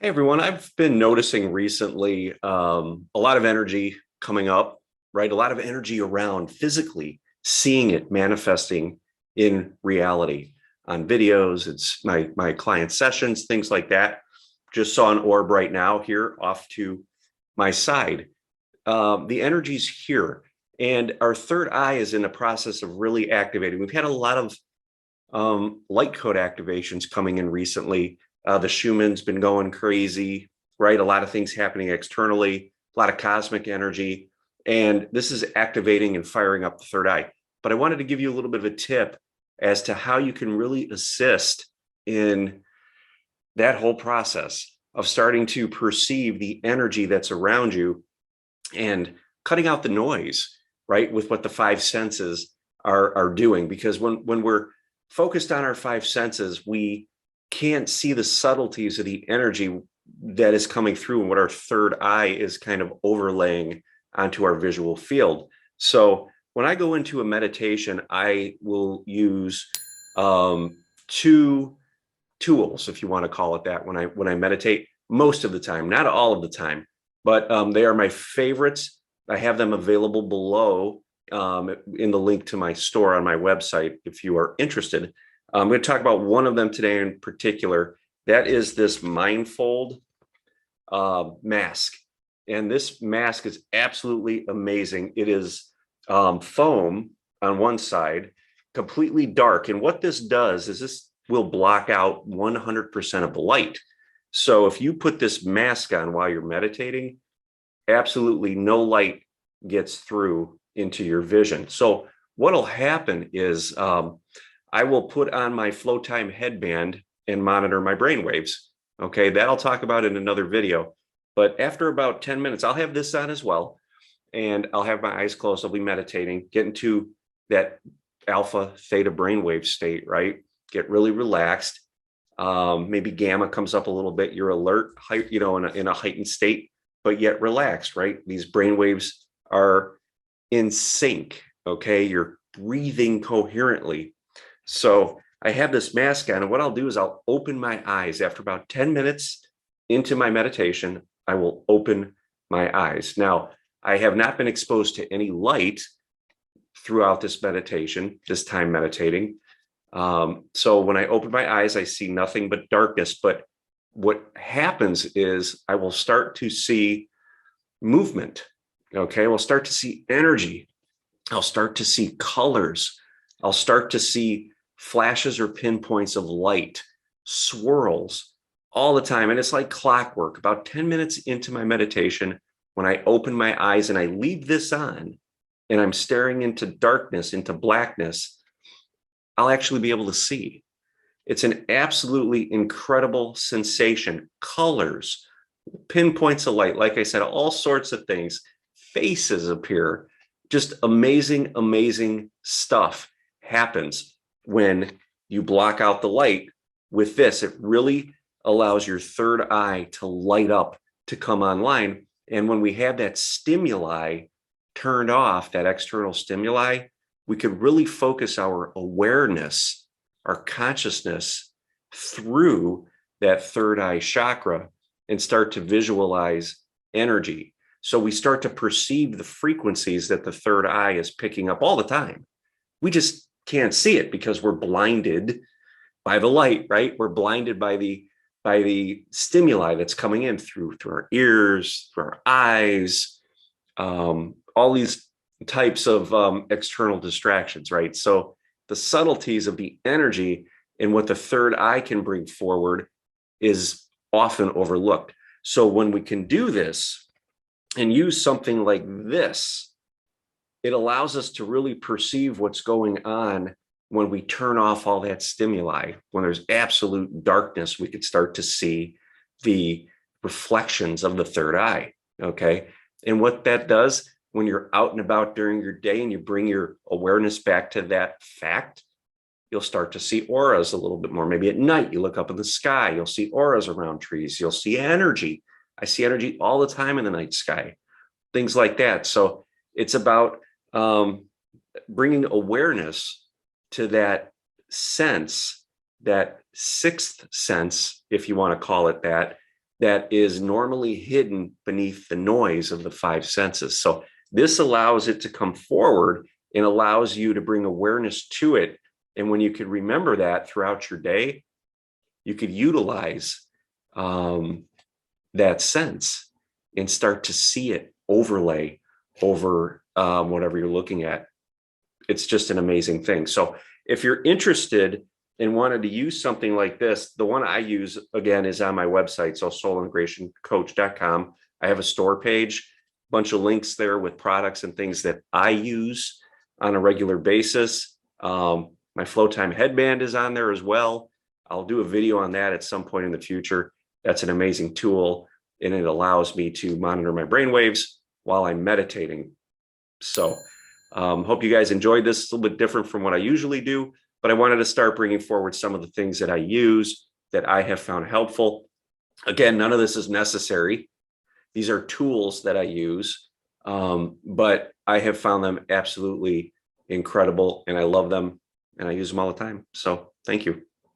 Hey everyone, I've been noticing recently a lot of energy coming up, right? A lot of energy around physically seeing it manifesting in reality on videos. It's my client sessions, things like that. Just saw an orb right now here off to my side. The energy's here, and our third eye is in the process of really activating. We've had a lot of light code activations coming in recently. The Schumann's been going crazy, right? A lot of things happening externally, a lot of cosmic energy, and this is activating and firing up the third eye. But I wanted to give you a little bit of a tip as to how you can really assist in that whole process of starting to perceive the energy that's around you and cutting out the noise, right? With what the five senses are doing. Because when we're focused on our five senses, we can't see the subtleties of the energy that is coming through and what our third eye is kind of overlaying onto our visual field. So when I go into a meditation, I will use two tools, if you want to call it that, when I meditate, most of the time, not all of the time, but they are my favorites. I have them available below in the link to my store on my website if you are interested. I'm going to talk about one of them today in particular. That is this Mindfold mask. And this mask is absolutely amazing. It is foam on one side, completely dark. And what this does is this will block out 100% of the light. So if you put this mask on while you're meditating, absolutely no light gets through into your vision. So what'll happen is I will put on my flow time headband and monitor my brain waves. Okay, that I'll talk about in another video. But after about 10 minutes, I'll have this on as well. And I'll have my eyes closed. I'll be meditating, get into that alpha theta brainwave state, right? Get really relaxed. Maybe gamma comes up a little bit. You're alert, in a heightened state, but yet relaxed, right? These brainwaves are in sync. Okay, you're breathing coherently. So I have this mask on, and what I'll do is I'll open my eyes after about 10 minutes into my meditation. I will open my eyes. Now, I have not been exposed to any light throughout this meditation, this time meditating. So when I open my eyes, I see nothing but darkness. But what happens is I will start to see movement. Okay, we'll start to see energy. I'll start to see colors. I'll start to see flashes or pinpoints of light, swirls all the time. And it's like clockwork. About 10 minutes into my meditation, when I open my eyes and I leave this on and I'm staring into darkness, into blackness, I'll actually be able to see. It's an absolutely incredible sensation. Colors, pinpoints of light, like I said, all sorts of things. Faces appear. Just amazing, amazing stuff happens when you block out the light with this. It really allows your third eye to light up, to come online. And when we have that stimuli turned off, that external stimuli, we could really focus our awareness, our consciousness through that third eye chakra and start to visualize energy. So we start to perceive the frequencies that the third eye is picking up all the time. We just can't see it because we're blinded by the light, right? We're blinded by the stimuli that's coming in through our ears, through our eyes, all these types of external distractions, right? So the subtleties of the energy and what the third eye can bring forward is often overlooked. So when we can do this and use something like this, it allows us to really perceive what's going on when we turn off all that stimuli. When there's absolute darkness, we could start to see the reflections of the third eye, okay? And what that does when you're out and about during your day and you bring your awareness back to that fact, you'll start to see auras a little bit more. Maybe at night, you look up in the sky, you'll see auras around trees, you'll see energy. I see energy all the time in the night sky, things like that. So it's about bringing awareness to that sense, that sixth sense, if you want to call it that, that is normally hidden beneath the noise of the five senses. So this allows it to come forward and allows you to bring awareness to it. And when you could remember that throughout your day, you could utilize that sense and start to see it overlay over whatever you're looking at. It's just an amazing thing. So if you're interested and wanted to use something like this, the one I use, again, is on my website, so soulintegrationcoach.com. I have a store page, bunch of links there with products and things that I use on a regular basis. My Flow Time headband is on there as well. I'll do a video on that at some point in the future. That's an amazing tool, and it allows me to monitor my brain waves while I'm meditating. So hope you guys enjoyed this. It's a little bit different from what I usually do, but I wanted to start bringing forward some of the things that I use that I have found helpful. Again, none of this is necessary. These are tools that I use, but I have found them absolutely incredible, and I love them, and I use them all the time. So thank you.